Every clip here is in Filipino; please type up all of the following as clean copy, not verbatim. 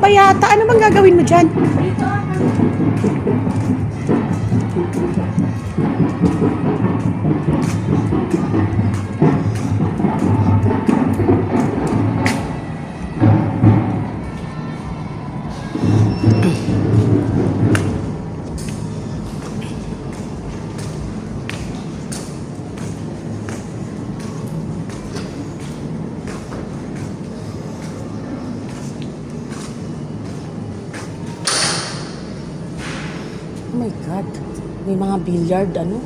pa yata. Ano bang gagawin mo dyan? Oh my God. May mga billiard, ano?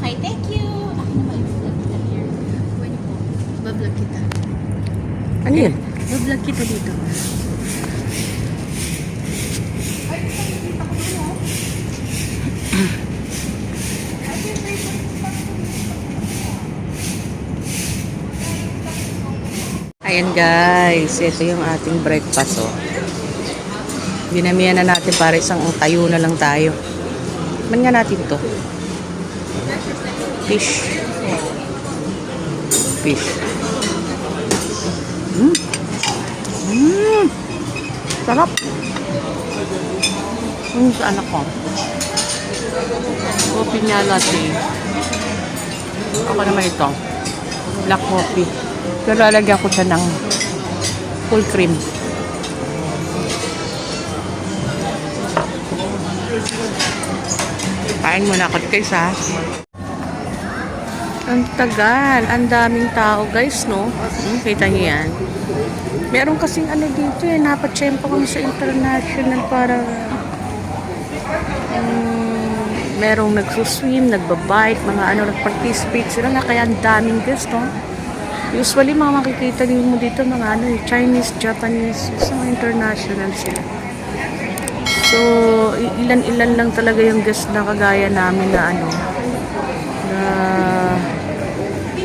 Okay, thank you. Ako na mag-vlog kita here. Pwede po. Bablog kita. Ano yun? Bablog kita dito. Ayan guys, ito yung ating breakfast oh. Binamihan na natin para isang tayo na lang tayo. Man nga natin to. Fish. Fish. Sarap. Sa anak ko. Coffee niya latte. Ako naman ito. Black coffee. Pero lalagyan ko siya ng full cream. Kain muna ako guys ha. Ang tagal. Ang daming tao guys no. Kita niyo yan. Meron kasing ano dito eh. Napatsyempo kami sa international para merong nagsuswim, nagbabike, mga ano, nag-participate sila na kaya ang daming guys no. Usually, mga makikita din mo dito mga ano, Chinese, Japanese, mga international sila. So, ilan-ilan lang talaga yung guest na kagaya namin na ano, na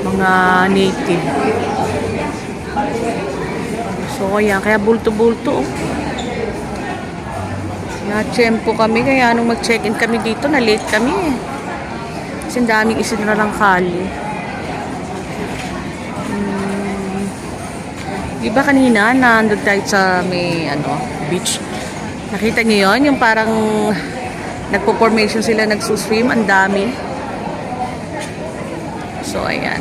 mga native. So, ayan, kaya bulto-bulto. Na-tsempo kami, kaya nung mag-check-in kami dito, na-late kami eh. Kasi ang daming isinarang kali. Diba kanina, nandun tayo sa may ano, beach. Nakita niyo yon, yung parang nagpo-formation sila, nagsuswim, ang dami. So, ayan.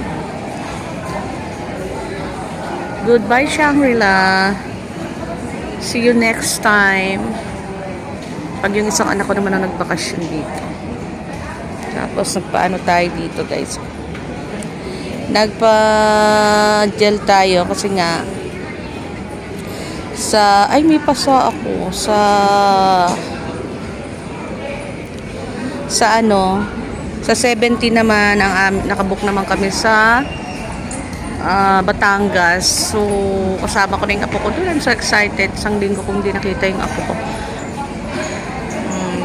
Goodbye, Shangri-La. See you next time. Pag yung isang anak ko naman ang nagbakasyon dito. Tapos, nagpaano tayo dito, guys. Nagpa-gel tayo kasi nga ay may pasa ako sa ano sa 70 naman nakabook naman kami sa Batangas. So kasama ko na yung apo ko doon. I'm so excited, isang linggo kong hindi nakita yung apo ko.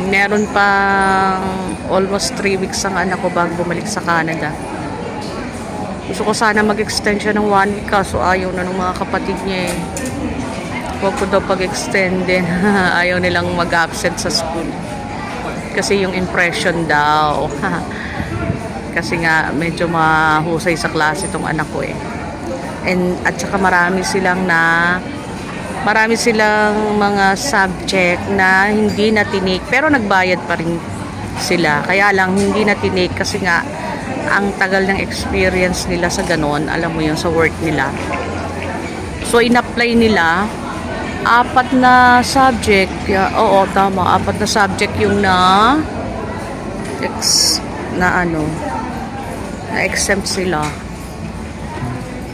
Meron pa almost 3 weeks ang anak ko bago bumalik sa Canada. Gusto ko sana mag-extend siya ng 1 week kaso ayaw na ng mga kapatid niya eh. Huwag ko daw pag-extend din. Ayaw nilang mag-absent sa school. Kasi yung impression daw. Kasi nga medyo mahusay sa klase itong anak ko eh. At saka marami silang mga subject na hindi na tinake. Pero nagbayad pa rin sila. Kaya lang hindi na tinake kasi nga ang tagal ng experience nila sa ganon. Alam mo yun, sa work nila. So in-apply nila 4 na subject. Oo, tama. 4 na subject yung na exempt sila.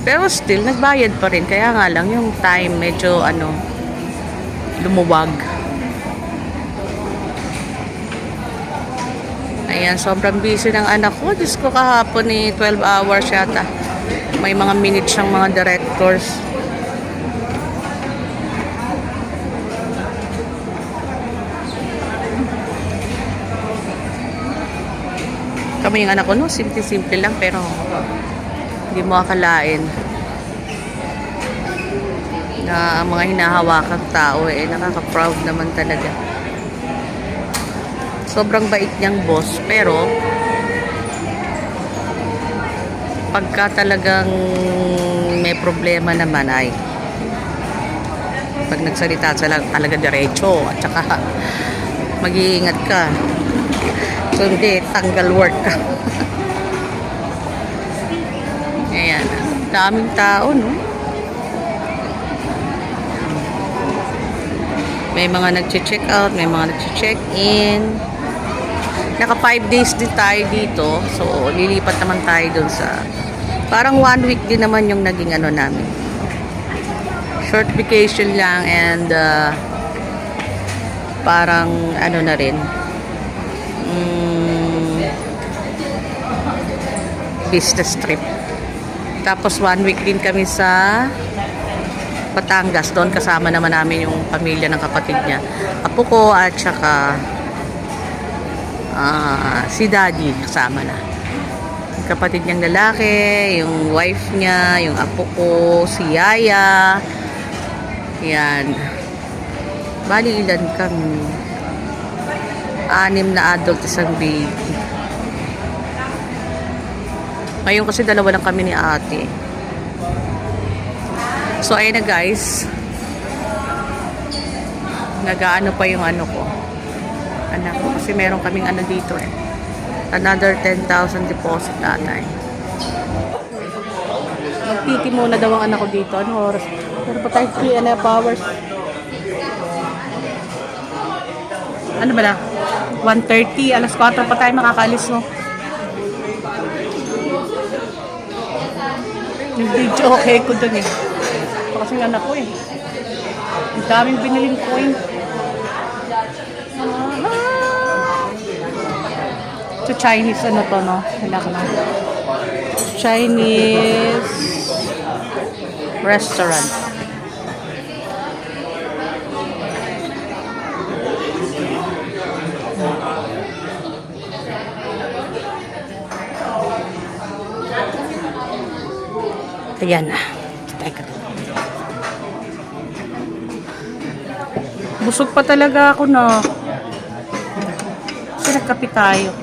Pero still, nagbayad pa rin. Kaya nga lang, yung time medyo, lumuwag. Ayan, sobrang busy ng anak ko. Diyos ko, kahapon 12 hours yata. May mga minutes siyang mga directors. Kami yung anak ko, no? Simple-simple lang, pero hindi mo akalain na ang mga hinahawakang tao, nakaka-proud naman talaga. Sobrang bait niyang boss, pero pagka talagang may problema naman ay pag nagsalita sila talaga diretso at saka mag-iingat ka. So, hindi, tanggal work ka. Ayan. Daming tao, no? May mga nag-check out, may mga nag-check in. Naka 5 days din tayo dito. So, lilipat naman tayo dun sa... Parang 1 week din naman yung naging namin. Short vacation lang and parang na rin. Business trip. Tapos 1 week din kami sa Batangas. Doon kasama naman namin yung pamilya ng kapatid niya. Apo ko at saka si daddy kasama na. Yung kapatid niyang lalaki, yung wife niya, yung apo ko, si Yaya. Yan. Bali ilan kami? 6 na adult, isang baby. Ngayon kasi 2 lang kami ni ate. So, ayun na guys. Nagaano pa yung ko. Anak ko. Kasi meron kaming dito Another 10,000 deposit natin. Magtiti muna daw ang anak ko dito. Ano oras? Pero pa tayo 3.5 hours. Ano ba na? 1:30. Alas 4 pa tayo makakaalis, no? Yung video okay ko dun kasi nga anak ko ang daming biniling coin. So Chinese to, no? Wala ka na. Chinese restaurant. Ayan na. Teka. Busog pa talaga ako na. Kasi nagkape tayo.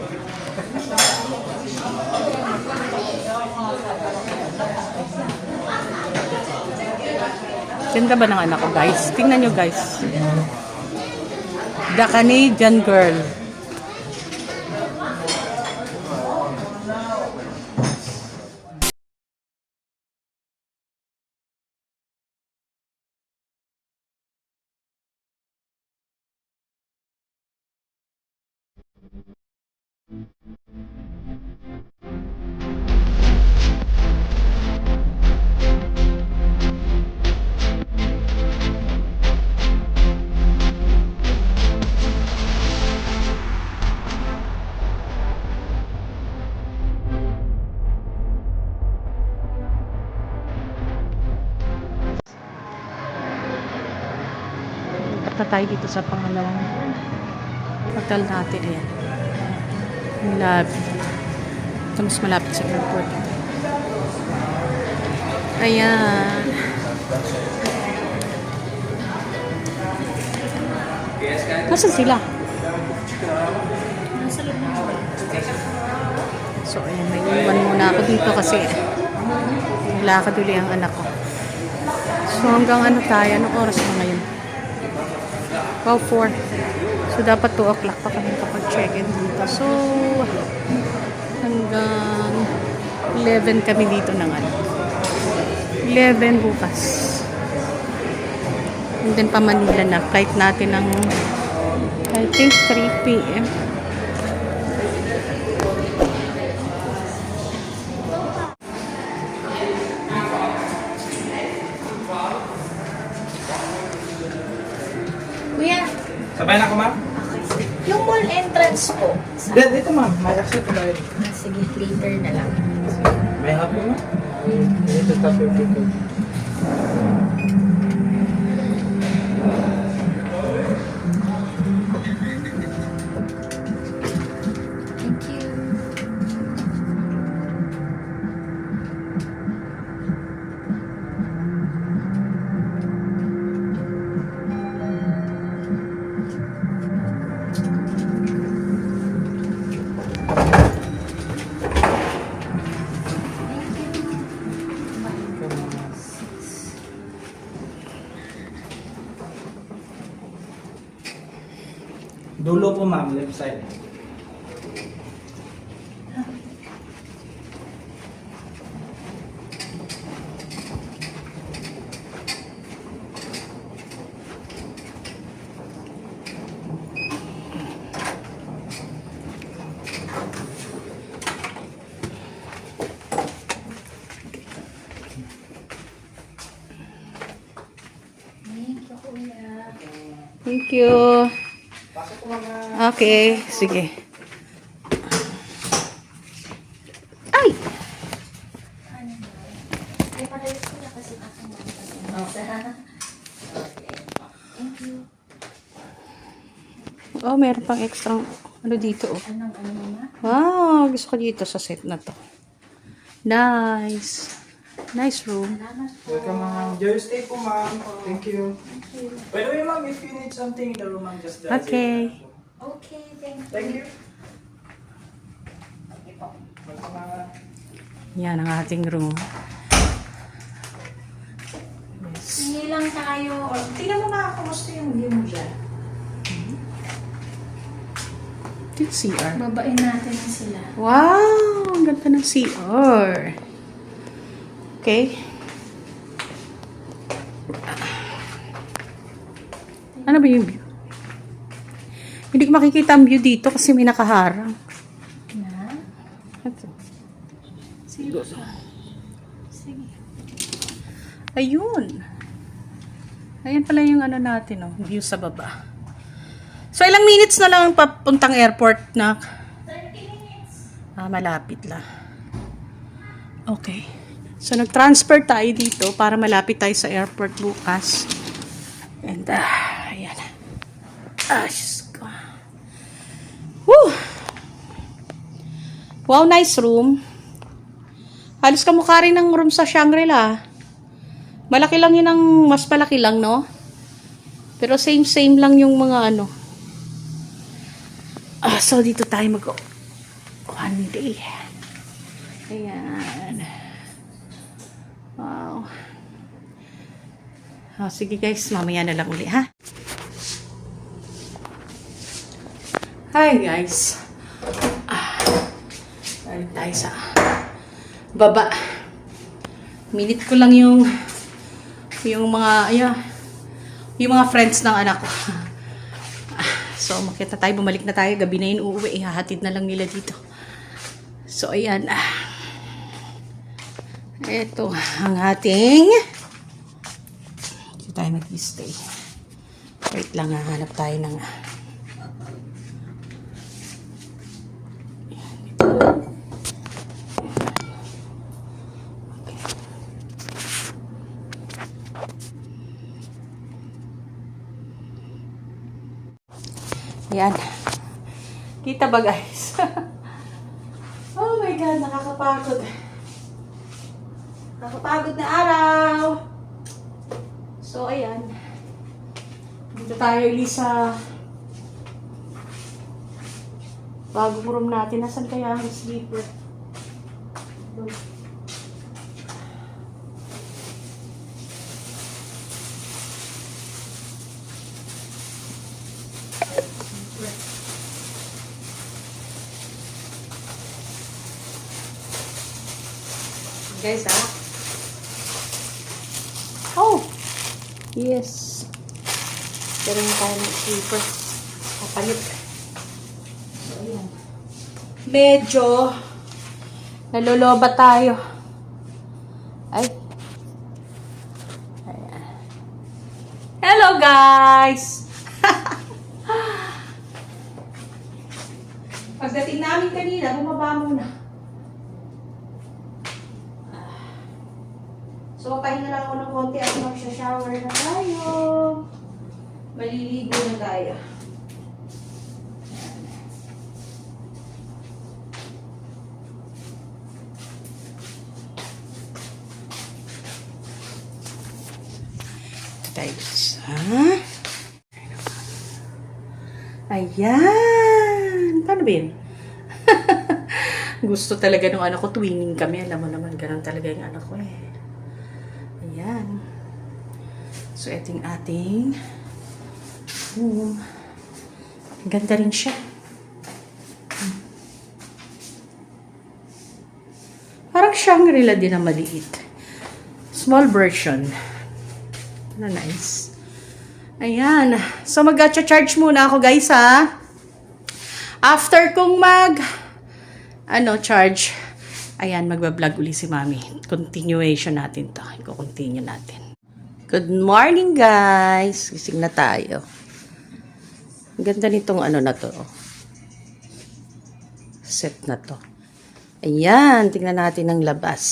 Ganda ba ng anak ko, guys? Tingnan nyo, guys. The Canadian girl. Punta tayo dito sa pangalawang hotel natin. Ayan. Lobby. Ito mas malapit sa airport. Ayan. Nasaan sila? So, ayan. May iwan muna ako dito kasi lakad uli ang anak ko. So, hanggang tayo? Anong oras na ngayon? 4. So, dapat 2 o'clock pa kami kapag check-in dito. So, hanggang 11 kami dito ng 11 bukas. And then, pa Manila na. Flight natin ng, I think, 3 p.m. Sabay na ako, ma'am? Okay. Yung mall entrance po. Sa, Dito, ma'am. May access ko tayo. sige, later na lang. May help mo, ma'am? Dito, stop your vehicle. Thank you. Dulo po, ma'am. Left side. Thank you, kuya. Thank you. Pasok po, ma'am. Okay, sige. Ay! Ano ba? Ay, parehas ko na kasi ako na. Okay. Thank you. Oh, meron pang extra ano dito, oh. Anong ano na? Wow, gusto ko dito sa set na to. Nice. Nice room. Salamat po. Welcome, ma'am. Enjoy your stay po, ma'am. Thank you. By the way, ma'am, if you need something in the room, ma'am, just Okay. Okay, thank you. Thank you. Okay po. Welcome, ma'am. Yan ang ating room. Hindi lang tayo. Tingnan mo nga kumusta yung view mo dyan. Ito yung CR. Babain natin na sila. Wow! Ang ganda ng CR. Okay. Ano ba yung view? Hindi ko makikita ang view dito kasi may nakaharang. Na? Ito. Sige. Sige. Ayun. Ayan pala yung ano natin, oh, view sa baba. So, ilang minutes na lang papuntang airport na 30 minutes. malapit lang. Okay. So, nag-transfer tayo dito para malapit tayo sa airport bukas. And, ayan. Diyos ko. Woo! Wow, nice room. Halos kamukha rin ng room sa Shangri-La. Malaki lang yun ang, mas malaki lang, no? Pero same lang yung mga ano. So, dito tayo one day. Ayan. Wow. Sige guys, mamaya na lang uli, ha? Hi guys. Balik tayo sa baba. Minute ko lang yung mga, yung mga friends ng anak ko. So, makita tayo, bumalik na tayo. Gabi na yun, uuwi. Ihahatid na lang nila dito. So, ayan. Ito ang ating dito tayo mag-stay. Wait lang, hanap tayo ng yan. Kita ba guys? Oh my God, nakakapagod. Nakakapagod na araw. So, ayan. Dito tayo sa bagong room natin. Nasaan kaya ang sleeper? Doon. Guys, oh! Yes. Pero yung tayo ng sleeper. Kapalit. So, ayan. Medyo naloloba tayo. Ay. Ayan. Hello, guys! Pagdating namin kanina, bumaba muna. So, pahinga lang ako ng konti at magsha-shower na tayo. Maliligo na tayo. Guys, ha? Ayan. Paano ba yun? Gusto talaga ng anak ko, twinning kami. Alam mo naman, ganun talaga yung anak ko eh. Ayan. So, ito yung ating room. Ganda rin siya. Parang Shangri-La din na maliit. Small version. Na nice. Ayan. So, mag-charge muna ako, guys, ha? After kong charge, ayan, magbablog uli si Mami. Continuation natin to. Iko-continue natin. Good morning, guys. Gising na tayo. Ang ganda nitong na to. Set na to. Ayan, tingnan natin ang labas.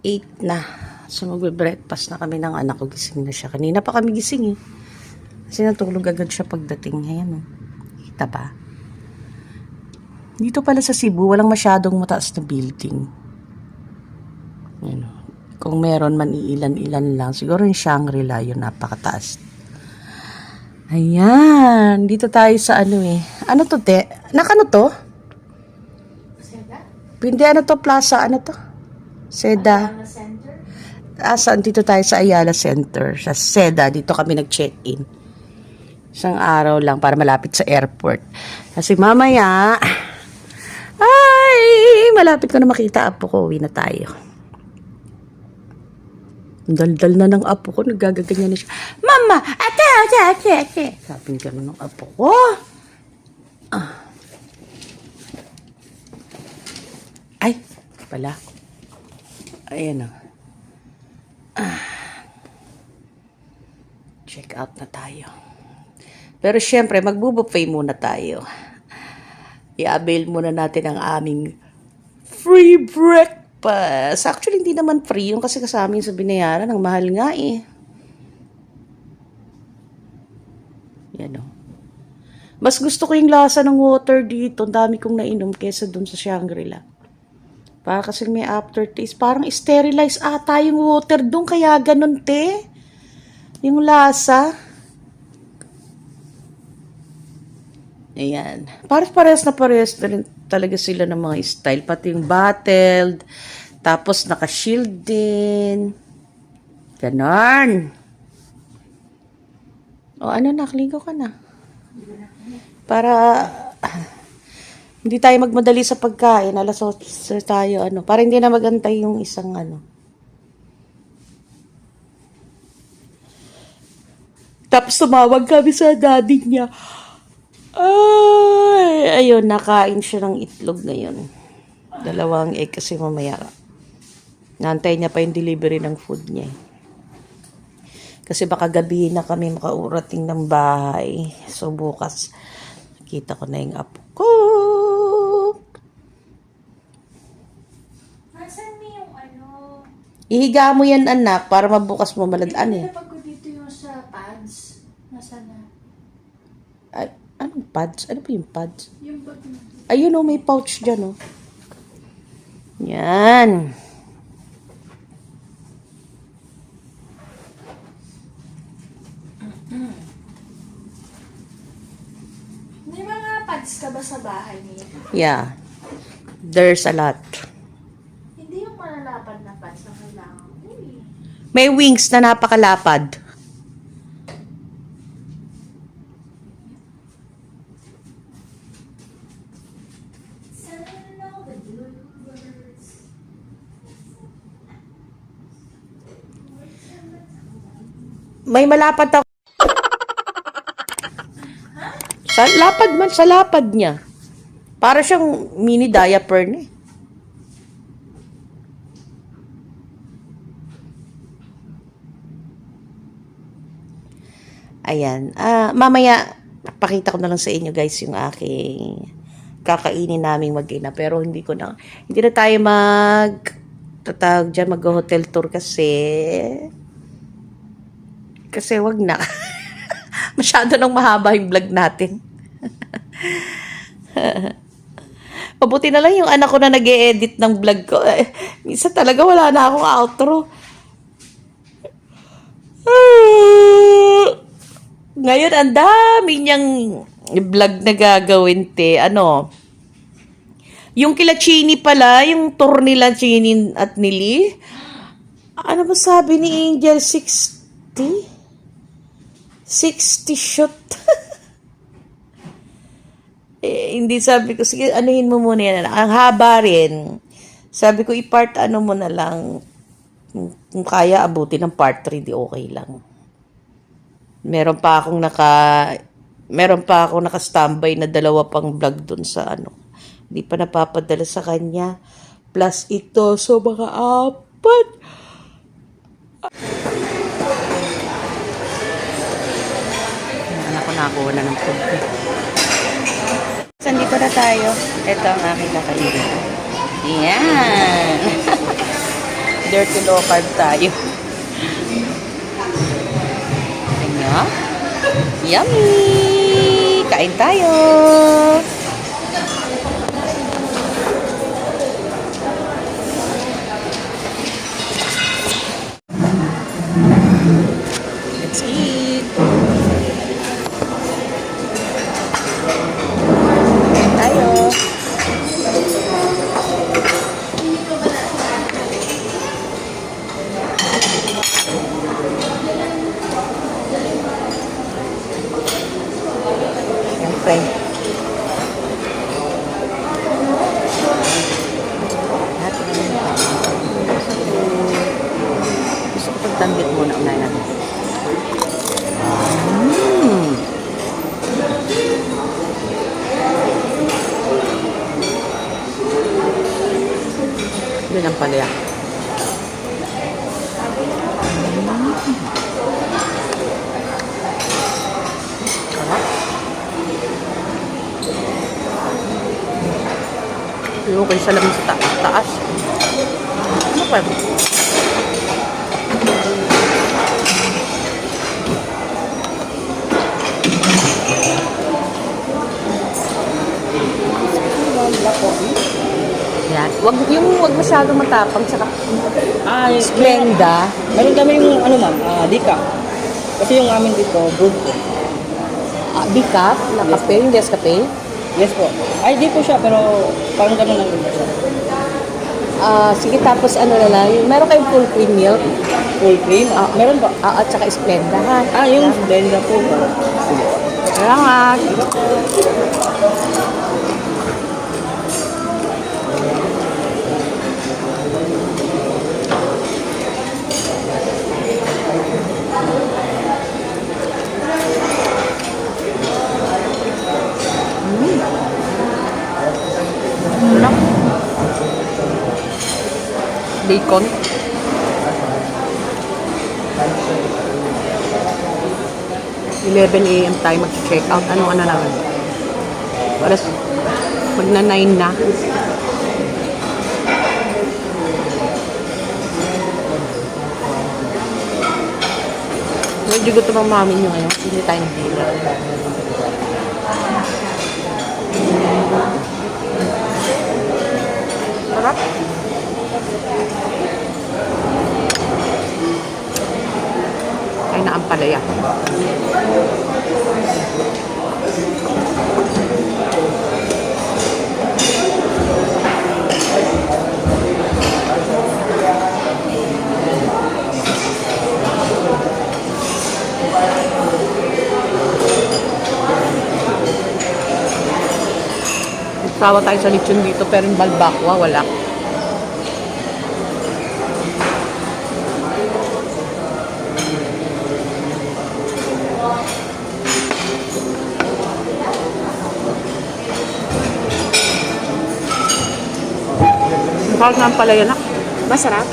8 na. So, magbe-breakfast na kami ng anak ko. Gising na siya. Kanina pa kami gising eh. Kasi natulog agad siya pagdating. Ayan oh. Kita ba? Dito pala sa Cebu, walang masyadong mataas na building. Ayan oh. Kung meron man ilan-ilan lang. Siguro yung Shangri-La yun napakataas. Ayan. Dito tayo sa Ano to, te? Nakano to? Seda? Hindi, to? Plaza, to? Seda. Ayala Center? Saan? Dito tayo sa Ayala Center. Sa Seda. Dito kami nag-check-in. Isang araw lang para malapit sa airport. Kasi mamaya, malapit ko na makita apo ko. Uwi na tayo. Daldal na ng apo ko. Nagagaganyan na siya. Mama! Ate! Sabi ka ng apo ko. Ay! Pala. Ayan o. Check out na tayo. Pero syempre, magbubuffet muna tayo. I-avail muna natin ang aming free breakfast. Actually, hindi naman free yung kasi kasama yung sa binayaran. Ang mahal nga eh. Yan o. Mas gusto ko yung lasa ng water dito. Ang dami kong nainom kesa dun sa Shangri-La. Para kasi may aftertaste. Parang sterilize ata yung water dun. Kaya ganun, te. Yung lasa. Ayan. Parehas na rin talaga sila ng mga style. Pati yung bottled. Tapos naka-shield din. Ganon. O nakaligo ka na. Para hindi tayo magmadali sa pagkain. Alas 8 tayo, para hindi na magantay yung isang Tapos tumawag kami sa daddy niya. Ayun, nakain siya ng itlog ngayon. 2 egg kasi mamaya. Nantay niya pa yung delivery ng food niya. Kasi baka gabi na kami makaurating ng bahay. So bukas, nakita ko na yung apo ko. Nasaan mo yung Ihiga mo yan, anak, para mabukas mo maladaan eh. Napag ko dito yung sa pads. Nasaan na? Ay, anong pads? Ano ba yung pads? Yung bag mo. Ayun may pouch dyan Yan. May mga pads ka ba sa bahay niya? Yeah. There's a lot. Hindi yung malalapad na pads na kailangan. Uy. May wings na napakalapad. May malapad ako. Sa lapad niya. Para siyang mini diaper na eh. Ayan. Mamaya, Pakita ko na lang sa inyo guys yung aking kakainin naming mag-ina. Pero hindi na tayo tatawag dyan, mag-hotel tour kasi wag na. Masyado nang mahaba yung vlog natin. Mabuti na lang yung anak ko na nag-e-edit ng vlog ko. Minsan talaga wala na akong outro. Ngayon, ang dami niyang vlog na gagawin, te. Yung kila Chini pala, yung tour nila Chini at Nili. Ano ba sabi ni Angel? 60 shoot. Hindi, sabi ko, sige, anuhin mo muna yan. Ang haba rin. Sabi ko, i-part mo na lang. Kung kaya, abuti ng part 3, di okay lang. Meron pa akong naka-standby na 2 pang vlog dun sa Hindi pa napapadala sa kanya. Plus ito, so mga 4. Anak ko nakakuha na ng food. Sandito na tayo. Ito ang aking kakainin. Yan. Dirty low carb tayo. Tingnan. Yummy! Kain tayo! Let's eat! Kain tayo! Siyempre. Gusto ko pagtanggit muna ang nanan. Yun ang palaya. Yung okay sa lamin sa taas. Ano pa? Yan. Wag masyado matapang saka Splenda. Meron kami yung ma'am, decaf. Kasi yung amin dito, brewed po. Decaf na kape, yung Nescafe. Yes po. Ay, di po siya, pero parang gano'n lang din po siya. Sige, tapos ano na lang, meron kayong full cream milk. Full cream? Meron po. At saka Splenda, ha? Yung Splenda po. Sige. Salamat. Bacon. AM tayo mag-check out. Ano naman? Oras, magna 9 na. Medyo gusto bang mami nyo ngayon? Hindi tayo nag-dinner. Sarap. Ay na ang palaya. Sawa tayo sa lechon dito pero yung balbakwa wala. Masarap na ang palaya na. Masarap?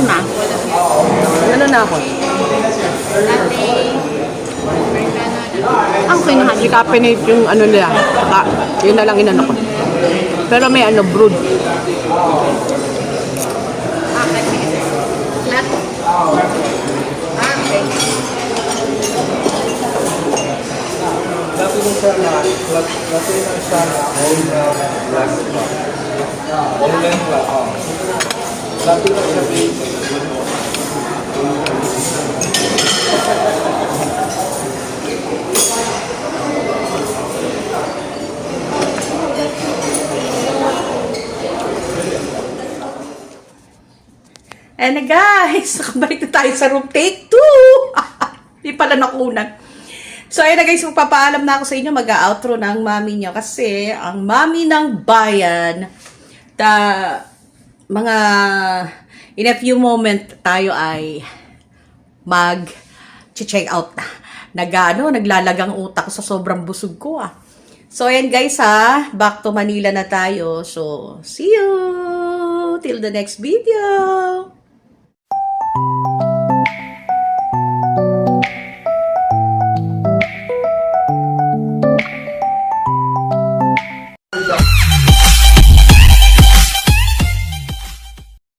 na. Ano na ako? Ang kinahan, decaffeinate yung ano nila. Saka, yun na lang inano ko. Pero may ano, brood. Dati ko siya na, dati na siya na all black. All black, Dati ko siya And guys, nakabalik na tayo sa room. Take 2! Di pala nakunan. So, ayun na guys, magpapaalam na ako sa inyo. Mag-outro ng mami nyo. Kasi, ang mami ng bayan, in a few moment, tayo ay mag-check out na. Naglalagang utak sa sobrang busog ko ah. So, ayan guys ha. Back to Manila na tayo. So, see you! Till the next video!